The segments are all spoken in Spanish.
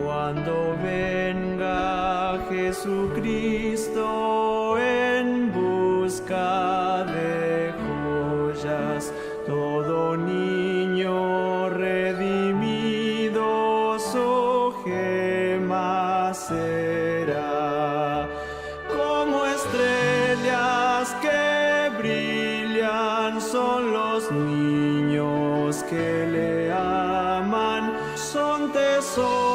Cuando venga Jesucristo en busca de joyas, todo niño redimido su gema será. Como estrellas que brillan son los niños que le aman, son tesoros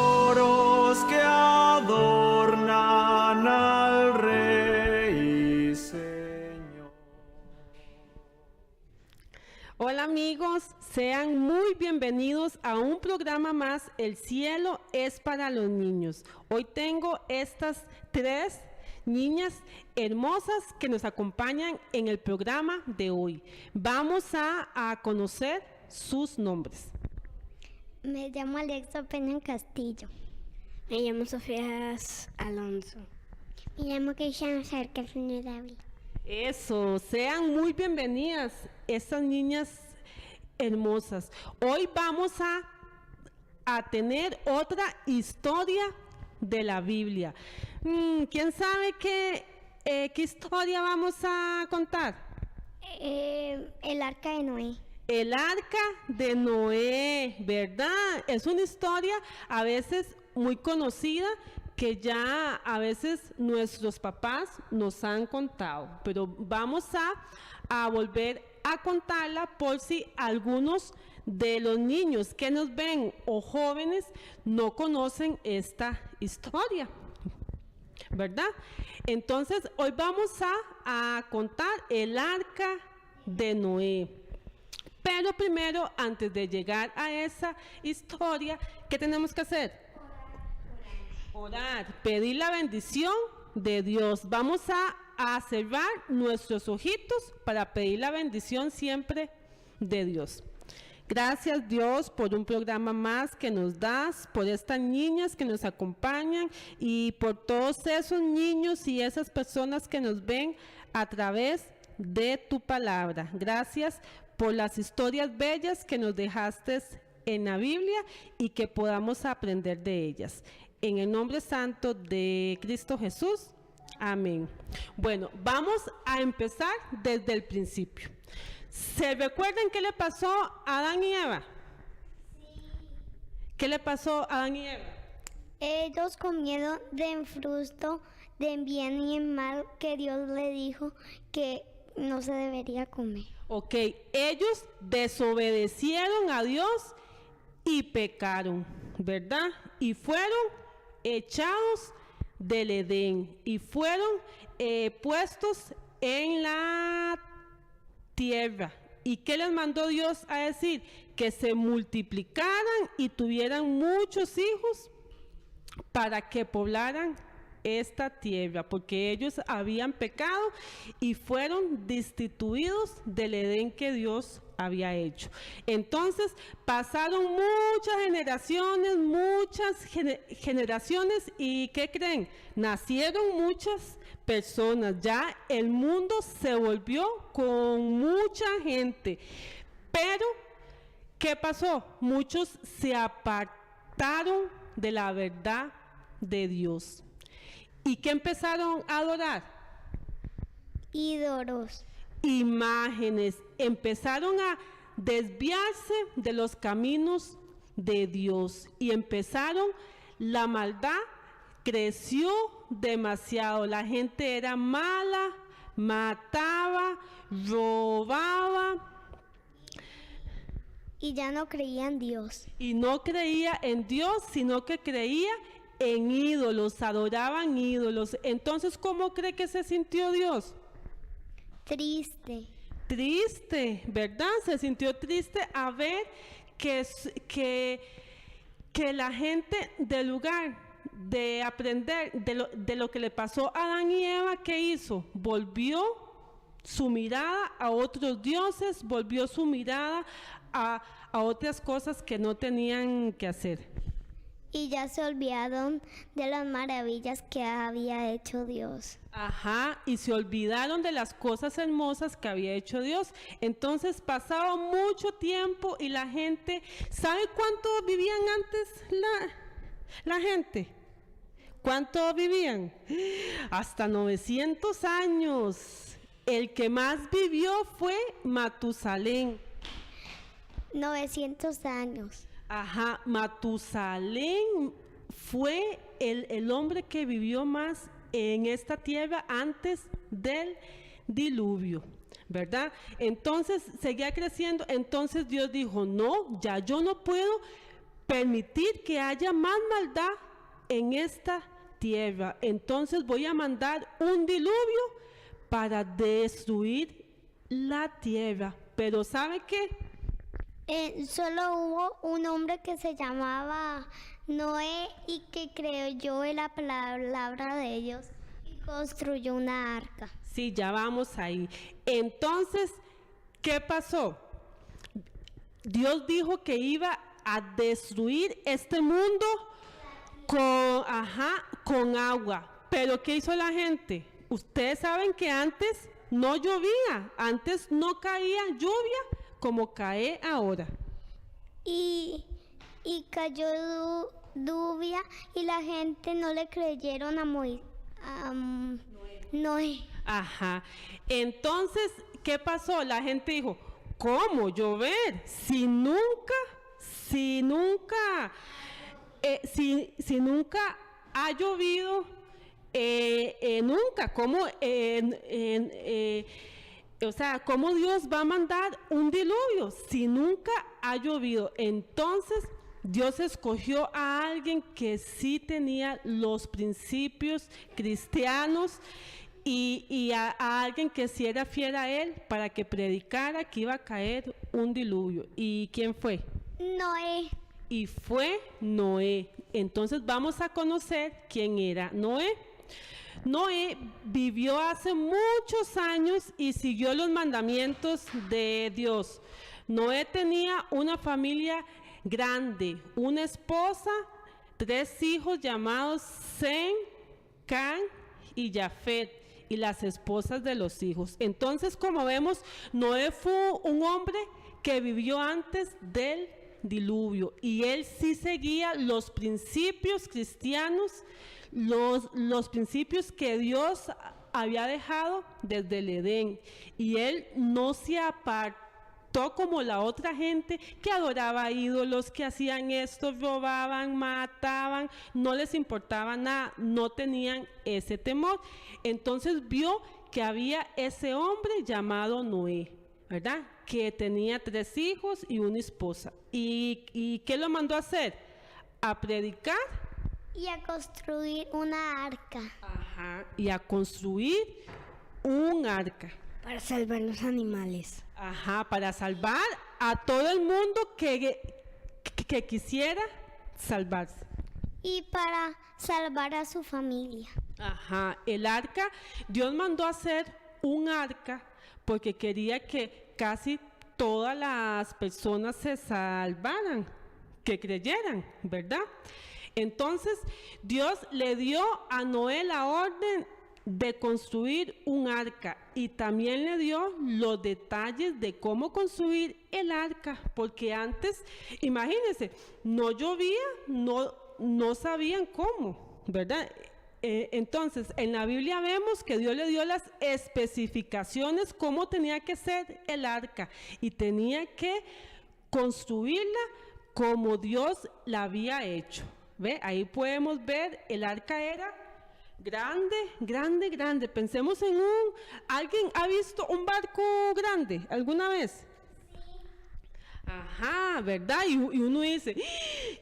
que adornan al Rey y Señor. Hola amigos, sean muy bienvenidos a un programa más, El Cielo es para los Niños. Hoy tengo estas tres niñas hermosas que nos acompañan en el programa de hoy. Vamos a conocer sus nombres. Me llamo Alexa Peña Castillo. Me llamo Sofía Alonso. Me llamo Cristiana Cercas Vulnerable. Eso, sean muy bienvenidas estas niñas hermosas. Hoy vamos a tener otra historia de la Biblia. ¿Quién sabe qué historia vamos a contar? El arca de Noé. El arca de Noé, ¿verdad? Es una historia a veces muy conocida que ya a veces nuestros papás nos han contado, pero vamos a volver a contarla por si algunos de los niños que nos ven o jóvenes no conocen esta historia, ¿verdad? Entonces, hoy vamos a contar el arca de Noé. Pero primero, antes de llegar a esa historia, ¿qué tenemos que hacer? Orar, pedir la bendición de Dios. Vamos a cerrar nuestros ojitos para pedir la bendición siempre de Dios. Gracias Dios por un programa más que nos das, por estas niñas que nos acompañan y por todos esos niños y esas personas que nos ven a través de tu palabra. Gracias por las historias bellas que nos dejaste en la Biblia y que podamos aprender de ellas. En el nombre santo de Cristo Jesús. Amén. Bueno, vamos a empezar desde el principio. ¿Se recuerdan qué le pasó a Adán y Eva? Sí. ¿Qué le pasó a Adán y Eva? Ellos comieron del fruto de bien y en mal que Dios le dijo que no se debería comer. Ok, ellos desobedecieron a Dios y pecaron, ¿verdad? Y fueron echados del Edén y fueron puestos en la tierra. ¿Y qué les mandó Dios a decir? Que se multiplicaran y tuvieran muchos hijos para que poblaran esta tierra, porque ellos habían pecado y fueron destituidos del Edén que Dios había hecho. Entonces pasaron muchas generaciones y ¿qué creen? Nacieron muchas personas, ya el mundo se volvió con mucha gente, pero ¿qué pasó? Muchos se apartaron de la verdad de Dios. ¿Y qué empezaron a adorar? Ídolos. Imágenes. Empezaron a desviarse de los caminos de Dios y la maldad creció demasiado. La gente era mala, mataba, robaba. Y ya no creían en Dios. Y no creía en Dios, sino que creía en ídolos, adoraban ídolos. Entonces, ¿cómo cree que se sintió Dios? Triste. Triste, ¿verdad? Se sintió triste a ver que la gente, del lugar de aprender de lo que le pasó a Adán y Eva, ¿qué hizo? Volvió su mirada a otros dioses, volvió su mirada a otras cosas que no tenían que hacer. Y ya se olvidaron de las maravillas que había hecho Dios. Ajá, y se olvidaron de las cosas hermosas que había hecho Dios. Entonces pasaba mucho tiempo y la gente, ¿sabe cuánto vivían antes la gente? ¿Cuánto vivían? Hasta 900 años. El que más vivió fue Matusalén. 900 años. Ajá, Matusalén fue el hombre que vivió más en esta tierra antes del diluvio, ¿verdad? Entonces seguía creciendo, entonces Dios dijo, no, ya yo no puedo permitir que haya más maldad en esta tierra, entonces voy a mandar un diluvio para destruir la tierra. Pero ¿sabe qué? Solo hubo un hombre que se llamaba Noé y que creyó en la palabra de Dios y construyó una arca. Sí, ya vamos ahí. Entonces, ¿qué pasó? Dios dijo que iba a destruir este mundo con agua. Pero ¿qué hizo la gente? Ustedes saben que antes no llovía, antes no caía lluvia como cae ahora. Y cayó lluvia y la gente no le creyeron a Noé. Ajá. Entonces, ¿qué pasó? La gente dijo, ¿cómo llover? Si nunca ha llovido, nunca. ¿Cómo Dios va a mandar un diluvio si nunca ha llovido? Entonces, Dios escogió a alguien que sí tenía los principios cristianos y a alguien que sí era fiel a él para que predicara que iba a caer un diluvio. ¿Y quién fue? Noé. Y fue Noé. Entonces vamos a conocer quién era Noé. Noé vivió hace muchos años y siguió los mandamientos de Dios. Noé tenía una familia grande, una esposa, 3 hijos llamados Sem, Can y Jafet, y las esposas de los hijos. Entonces, como vemos, Noé fue un hombre que vivió antes del diluvio y él sí seguía los principios cristianos, los principios que Dios había dejado desde el Edén, y él no se apartó como la otra gente que adoraba ídolos, que hacían esto, robaban, mataban, no les importaba nada, no tenían ese temor. Entonces vio que había ese hombre llamado Noé, ¿verdad? Que tenía 3 hijos y una esposa. ¿Y qué lo mandó a hacer? A predicar. Y a construir una arca. Ajá, y a construir un arca. Para salvar los animales. Ajá, para salvar a todo el mundo que quisiera salvarse. Y para salvar a su familia. Ajá, el arca, Dios mandó a hacer un arca porque quería que casi todas las personas se salvaran, que creyeran, ¿verdad? Entonces, Dios le dio a Noé la orden de construir un arca y también le dio los detalles de cómo construir el arca, porque antes, imagínense, no llovía, no sabían cómo, ¿verdad? Entonces, en la Biblia vemos que Dios le dio las especificaciones cómo tenía que ser el arca y tenía que construirla como Dios la había hecho. ¿Ve? Ahí podemos ver, el arca era grande, grande, grande. Pensemos en ¿alguien ha visto un barco grande alguna vez? Ajá, ¿verdad? Y uno dice,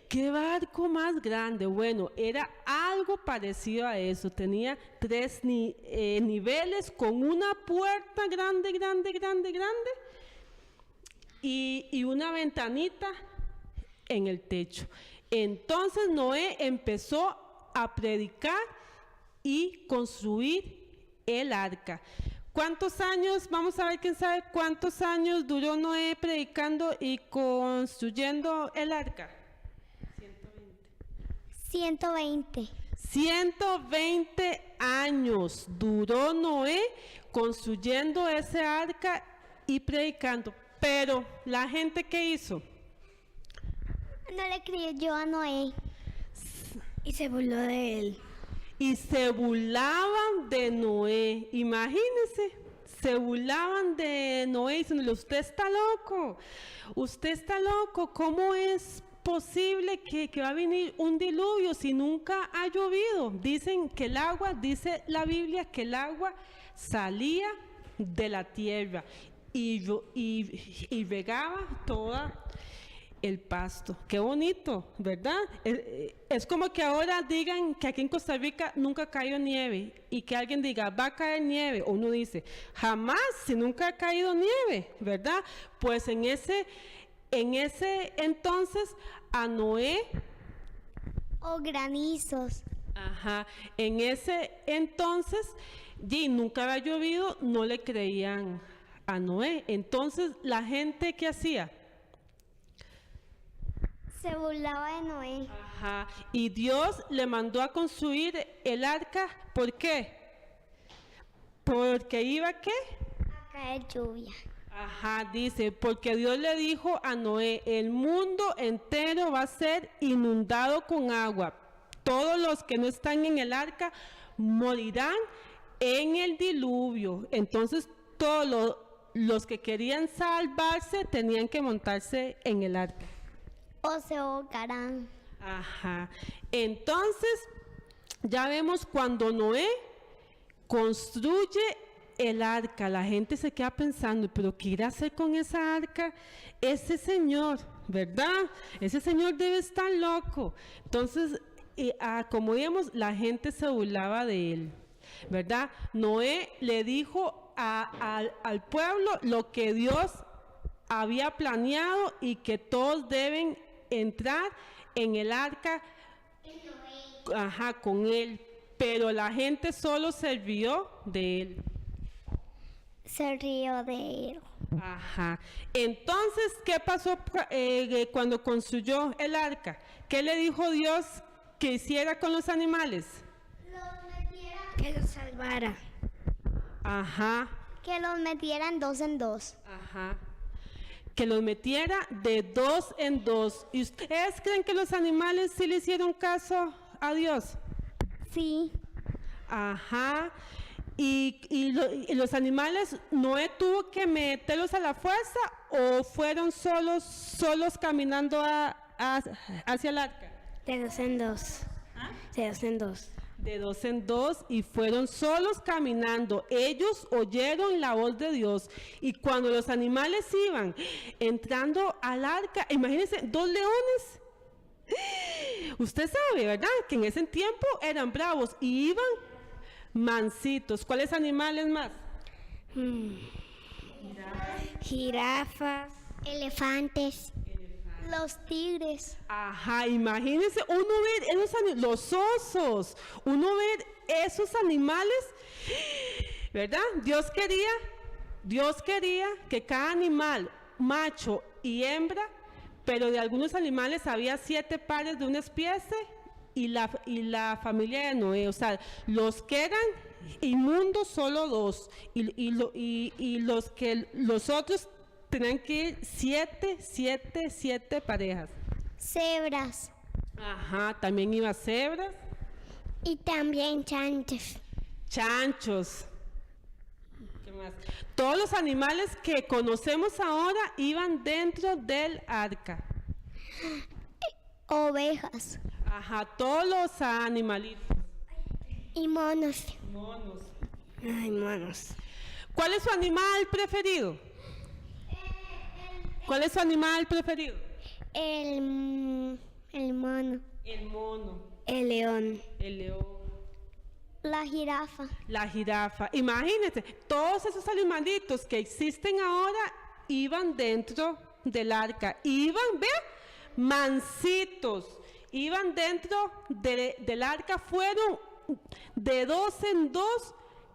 ¿qué barco más grande? Bueno, era algo parecido a eso. Tenía 3 niveles con una puerta grande, grande, grande, grande y una ventanita en el techo. Entonces Noé empezó a predicar y construir el arca. ¿Cuántos años? Vamos a ver, quién sabe cuántos años duró Noé predicando y construyendo el arca. 120. 120 años duró Noé construyendo ese arca y predicando. Pero la gente, ¿qué hizo? No le creyó a Noé. Y se burló de él. Y se burlaban de Noé. Imagínense, se burlaban de Noé diciéndole, usted está loco, ¿cómo es posible que va a venir un diluvio si nunca ha llovido? Dicen que el agua, dice la Biblia, que el agua salía de la tierra y regaba toda el pasto. Qué bonito, ¿verdad? Es como que ahora digan que aquí en Costa Rica nunca ha caído nieve y que alguien diga, va a caer nieve. Uno dice, jamás, si nunca ha caído nieve, ¿verdad? Pues en ese entonces a Noé... O granizos. Ajá, en ese entonces, y nunca había llovido, no le creían a Noé. Entonces, la gente, ¿qué hacía? Se burlaba de Noé. Ajá, y Dios le mandó a construir el arca, ¿por qué? Porque iba, ¿qué? A caer lluvia. Ajá, dice, porque Dios le dijo a Noé, el mundo entero va a ser inundado con agua. Todos los que no están en el arca morirán en el diluvio. Entonces, todos los que querían salvarse tenían que montarse en el arca. O se ahogarán. Ajá. Entonces, ya vemos cuando Noé construye el arca, la gente se queda pensando, pero ¿qué irá a hacer con esa arca ese señor? ¿Verdad? Ese señor debe estar loco. Entonces, como vimos, la gente se burlaba de él, ¿verdad? Noé le dijo al pueblo lo que Dios había planeado y que todos deben entrar en el arca, ajá, con él, pero la gente solo se rió de él. Se rió de él. Ajá. Entonces, ¿qué pasó cuando construyó el arca? ¿Qué le dijo Dios que hiciera con los animales? Que los salvara. Ajá. Que los metieran 2 en 2. Ajá. Que los metiera de 2 en 2. ¿Y ustedes creen que los animales sí le hicieron caso a Dios? Sí. Ajá. Y los animales, ¿Noé tuvo que meterlos a la fuerza o fueron solos caminando hacia el arca? De 2 en 2. ¿Ah? De 2 en 2. De 2 en 2 y fueron solos caminando. Ellos oyeron la voz de Dios y cuando los animales iban entrando al arca, imagínense, 2 leones. Usted sabe, ¿verdad? Que en ese tiempo eran bravos y iban mansitos. ¿Cuáles animales más? Jirafas. Elefantes. Los tigres. Ajá, imagínense uno ver los osos, uno ver esos animales, ¿verdad? Dios quería que cada animal, macho y hembra, pero de algunos animales había 7 pares de una especie y la familia de Noé, o sea, los que eran inmundos solo 2 y los otros tenían que ir 7 parejas. Cebras. Ajá, también iba cebras. Y también chanchos. Chanchos. ¿Qué más? Todos los animales que conocemos ahora iban dentro del arca. Ovejas. Ajá, todos los animalitos. Y monos. Monos. Ay, monos. ¿Cuál es su animal preferido? ¿Cuál es su animal preferido? El mono. El mono. El león. El león. La jirafa. La jirafa. Imagínense, todos esos animalitos que existen ahora iban dentro del arca. Iban, vea, mansitos. Iban dentro del arca, fueron de 2 en 2,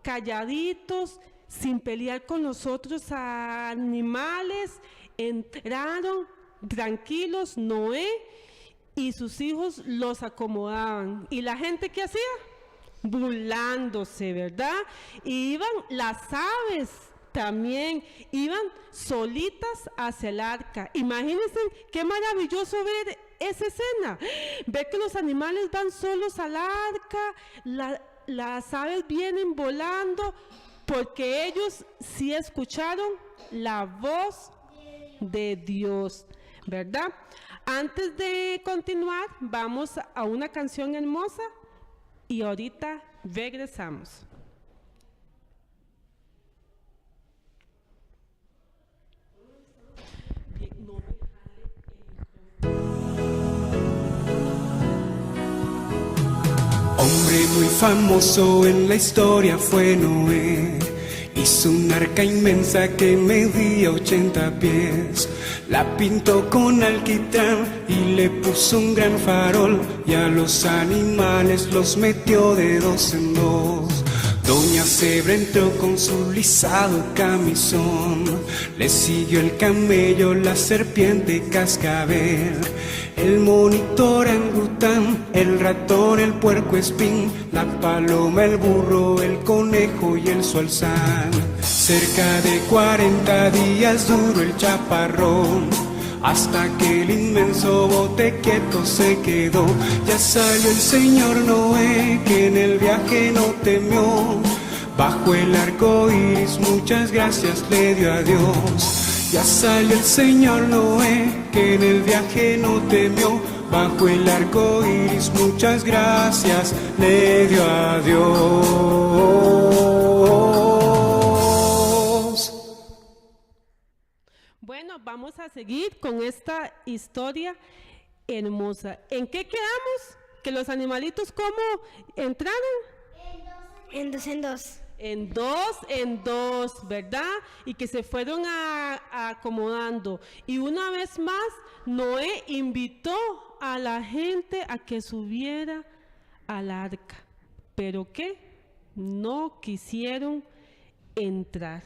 calladitos, sin pelear con los otros animales. Entraron tranquilos, Noé y sus hijos los acomodaban. ¿Y la gente qué hacía? Burlándose, ¿verdad? Y iban las aves también, iban solitas hacia el arca. Imagínense qué maravilloso ver esa escena. Ve que los animales van solos al arca, las aves vienen volando, porque ellos sí escucharon la voz de Dios, ¿verdad? Antes de continuar, vamos a una canción hermosa y ahorita regresamos. Hombre muy famoso en la historia fue Noé. Hizo un arca inmensa que medía 80 pies. La pintó con alquitrán y le puso un gran farol. Y a los animales los metió de dos en dos. Doña Zebra entró con su lisado camisón. Le siguió el camello, la serpiente cascabel, el monito orangután, el ratón, el puerco espín, la paloma, el burro, el conejo y el zorzal. Cerca de 40 días duró el chaparrón, hasta que el inmenso bote quieto se quedó. Ya salió el señor Noé, que en el viaje no temió. Bajo el arco iris muchas gracias le dio a Dios. Ya salió el señor Noé, que en el viaje no temió. Bajo el arco iris muchas gracias le dio a Dios. Bueno, vamos a seguir con esta historia hermosa. ¿En qué quedamos? ¿Que los animalitos cómo entraron? En dos en dos. En dos, ¿verdad? Y que se fueron acomodando. Y una vez más, Noé invitó a la gente a que subiera al arca. ¿Pero qué? No quisieron entrar.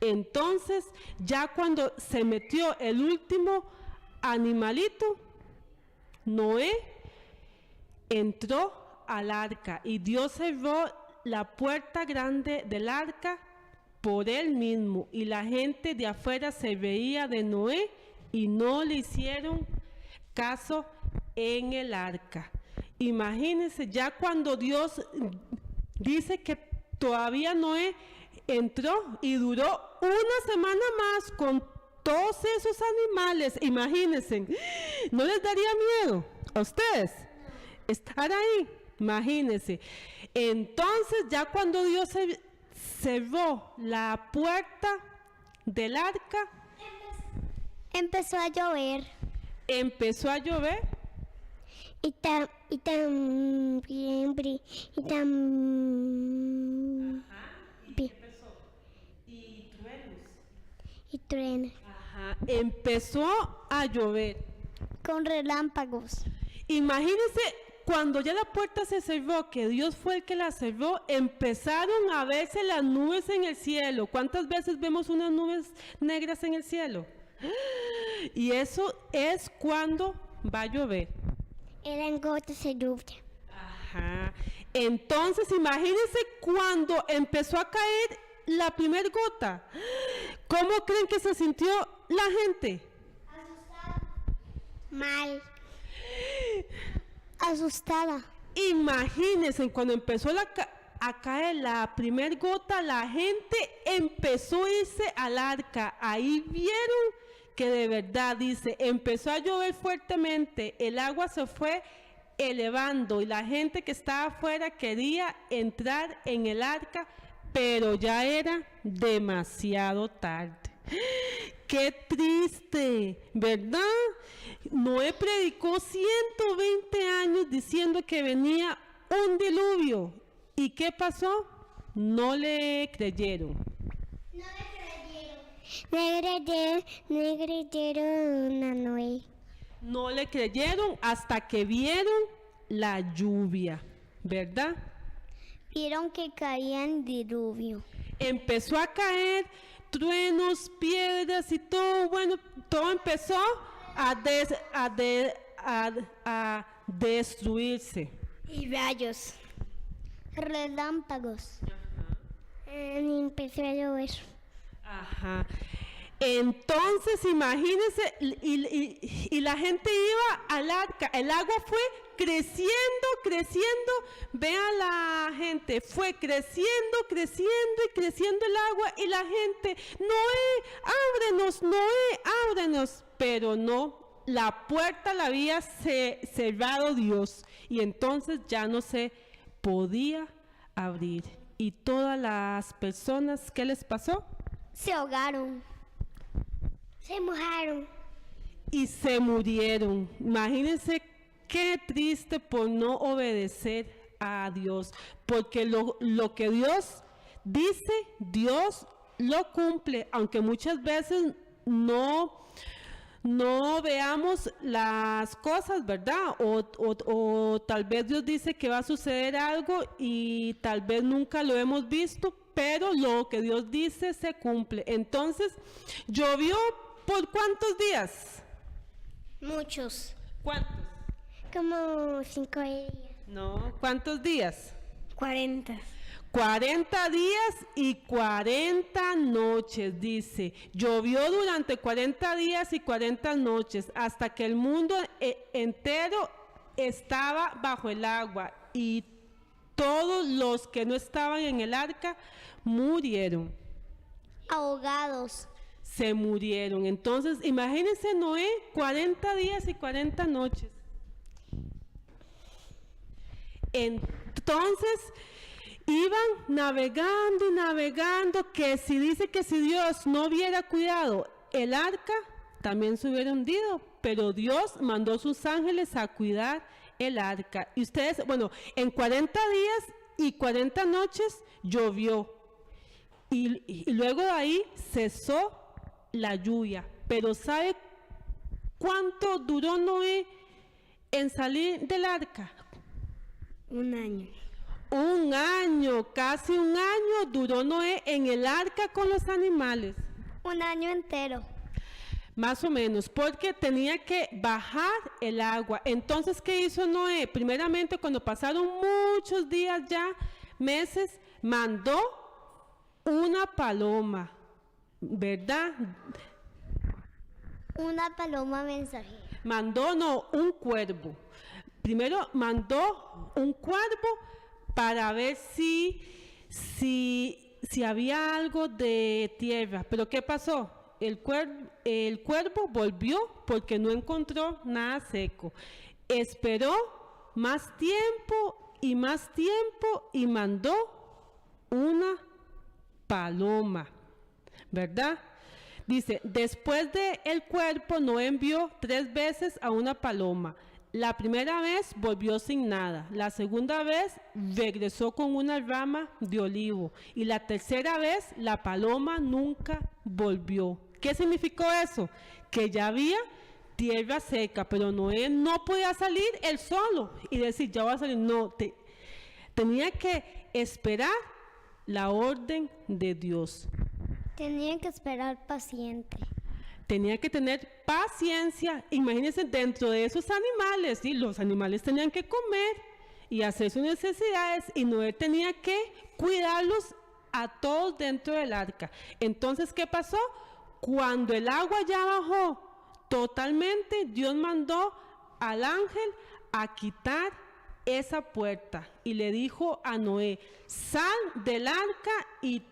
Entonces, ya cuando se metió el último animalito, Noé entró al arca y Dios cerró la puerta grande del arca por él mismo, y la gente de afuera se veía de Noé y no le hicieron caso en el arca. Imagínense, ya cuando Dios dice que todavía Noé entró y duró una semana más con todos esos animales. Imagínense, ¿no les daría miedo a ustedes estar ahí? Imagínense. Entonces, ya cuando Dios cerró la puerta del arca, Empezó a llover. empezó a llover Y también y truenos empezó a llover. con relámpagos. Imagínense, cuando ya la puerta se cerró, que Dios fue el que la cerró, empezaron a verse las nubes en el cielo. ¿Cuántas veces vemos unas nubes negras en el cielo? Y eso es cuando va a llover. Eran gotas de lluvia. Ajá. Entonces, imagínense cuando empezó a caer la primer gota. ¿Cómo creen que se sintió la gente? Mal. Asustada. Imagínense, cuando empezó a caer la primer gota, la gente empezó a irse al arca. Ahí vieron que de verdad, dice, empezó a llover fuertemente, el agua se fue elevando y la gente que estaba afuera quería entrar en el arca, pero ya era demasiado tarde. ¡Qué triste!, ¿verdad? Noé predicó 120 años diciendo que venía un diluvio. ¿Y qué pasó? No le creyeron. No creyeron a Noé. No le creyeron hasta que vieron la lluvia, ¿verdad? Vieron que caían diluvio. Empezó a caer truenos, piedras y todo, bueno, todo empezó a destruirse. Y rayos. Relámpagos. Empezó a llover. Ajá. Entonces, imagínense, y la gente iba al arca, el agua fue creciendo, creciendo, vean la gente, fue creciendo, creciendo y creciendo el agua, y la gente, Noé, ábrenos, pero no, la puerta la había cerrado Dios, y entonces ya no se podía abrir. Y todas las personas, ¿qué les pasó? Se ahogaron. Se mojaron. Y se murieron. Imagínense qué triste por no obedecer a Dios, porque lo que Dios dice, Dios lo cumple, aunque muchas veces no veamos las cosas, ¿verdad? O tal vez Dios dice que va a suceder algo y tal vez nunca lo hemos visto, pero lo que Dios dice se cumple. Entonces, llovió ¿por cuántos días? Muchos. ¿Cuántos? Como 5 días. No, ¿cuántos días? 40. 40 días y 40 noches, dice. Llovió durante 40 días y 40 noches hasta que el mundo entero estaba bajo el agua, y todos los que no estaban en el arca murieron. Ahogados. Se murieron. Entonces, imagínense Noé, 40 días y 40 noches. Entonces, iban navegando y navegando, que si dice que si Dios no hubiera cuidado el arca, también se hubiera hundido, pero Dios mandó sus ángeles a cuidar el arca. Y ustedes, bueno, en 40 días y 40 noches llovió, y luego de ahí cesó la lluvia. Pero ¿sabe cuánto duró Noé en salir del arca? 1 año. 1 año, casi 1 año duró Noé en el arca con los animales. 1 año entero. Más o menos, porque tenía que bajar el agua. Entonces, ¿qué hizo Noé? Primeramente, cuando pasaron muchos días ya, meses, mandó una paloma, ¿verdad? Una paloma mensajera. Mandó, no, un cuervo. Primero mandó un cuervo para ver si había algo de tierra. Pero ¿qué pasó? El cuervo volvió porque no encontró nada seco. Esperó más tiempo y mandó una paloma, ¿verdad? Dice, después de el cuervo, Noé envió 3 veces a una paloma. La primera vez volvió sin nada, la segunda vez regresó con una rama de olivo, y la tercera vez la paloma nunca volvió. ¿Qué significó eso? Que ya había tierra seca, pero Noé no podía salir él solo y decir, ya va a salir. No, tenía que esperar la orden de Dios. Tenía que esperar paciente. Tenía que tener paciencia. Imagínense, dentro de esos animales, ¿sí? Los animales tenían que comer y hacer sus necesidades, y Noé tenía que cuidarlos a todos dentro del arca. Entonces, ¿qué pasó? Cuando el agua ya bajó totalmente, Dios mandó al ángel a quitar esa puerta y le dijo a Noé, sal del arca y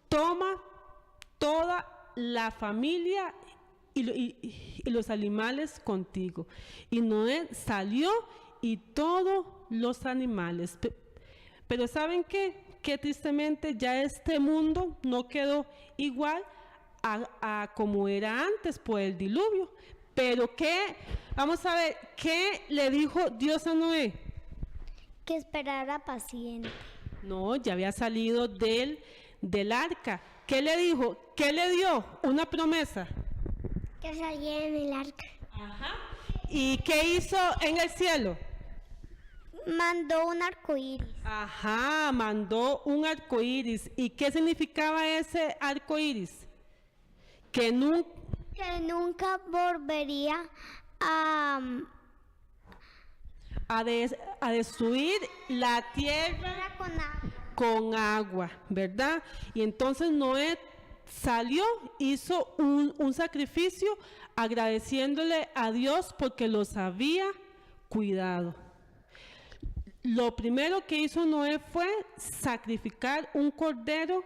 toma toda la familia y los animales contigo. Y Noé salió y todos los animales. Pero ¿saben qué? Que tristemente ya este mundo no quedó igual a como era antes por el diluvio. Pero ¿qué? Vamos a ver, ¿qué le dijo Dios a Noé? Que esperara paciente. No, ya había salido del arca. ¿Qué le dijo? ¿Qué le dio? Una promesa. Que salía en el arca. Ajá. ¿Y qué hizo en el cielo? Mandó un arco iris. Ajá, mandó un arco iris. ¿Y qué significaba ese arco iris? Que nunca volvería a destruir la tierra con agua, ¿verdad? Y entonces Noé salió, hizo un sacrificio agradeciéndole a Dios porque los había cuidado. Lo primero que hizo Noé fue sacrificar un cordero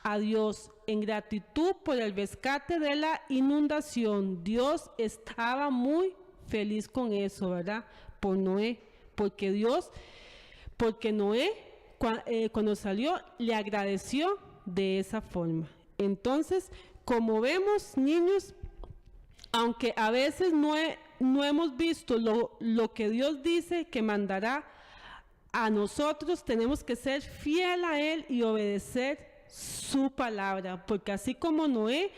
a Dios en gratitud por el rescate de la inundación. Dios estaba muy feliz con eso, ¿verdad? Por Noé, porque Noé cuando salió le agradeció de esa forma. Entonces, como vemos, niños, aunque a veces no hemos visto lo que Dios dice que mandará a nosotros, tenemos que ser fiel a Él y obedecer su palabra, porque así como Noé,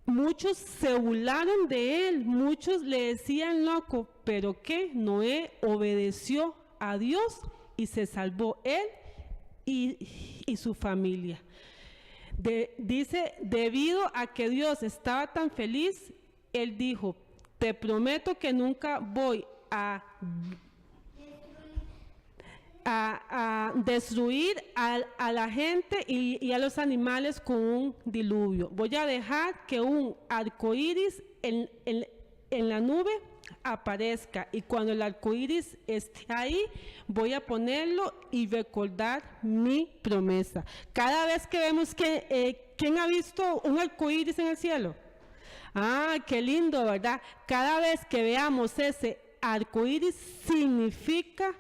muchos se burlaron de él, muchos le decían loco, pero que Noé obedeció a Dios y se salvó él y su familia. Dice, debido a que Dios estaba tan feliz, él dijo, te prometo que nunca voy a destruir a la gente y a los animales con un diluvio. Voy a dejar que un arco iris en la nube aparezca, y cuando el arco iris esté ahí, voy a ponerlo y recordar mi promesa. Cada vez que vemos que, ¿quién ha visto un arco iris en el cielo? Ah, qué lindo, ¿verdad? Cada vez que veamos ese arco iris, significa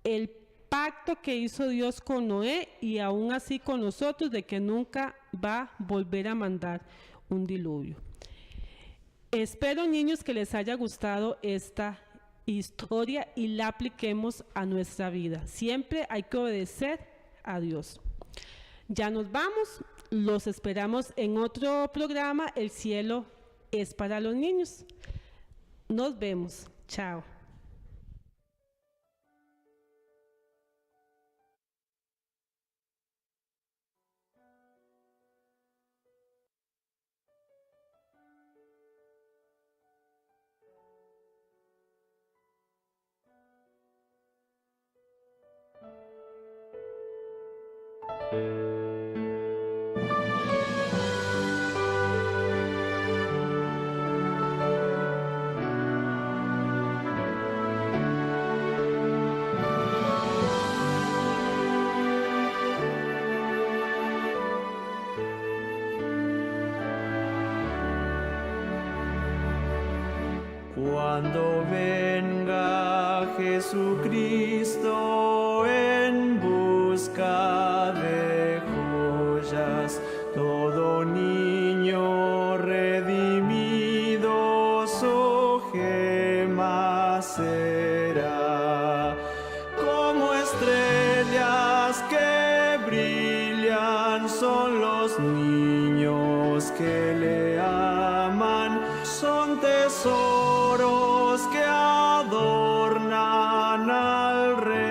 el pacto que hizo Dios con Noé y aún así con nosotros, de que nunca va a volver a mandar un diluvio. Espero, niños, que les haya gustado esta historia y la apliquemos a nuestra vida. Siempre hay que obedecer a Dios. Ya nos vamos, los esperamos en otro programa. El cielo es para los niños. Nos vemos. Chao. Cuando venga Jesucristo en busca de joyas, todo niño redimido su gema será. Como estrellas que brillan son los niños que le aman, son tesoros que adornan al Rey.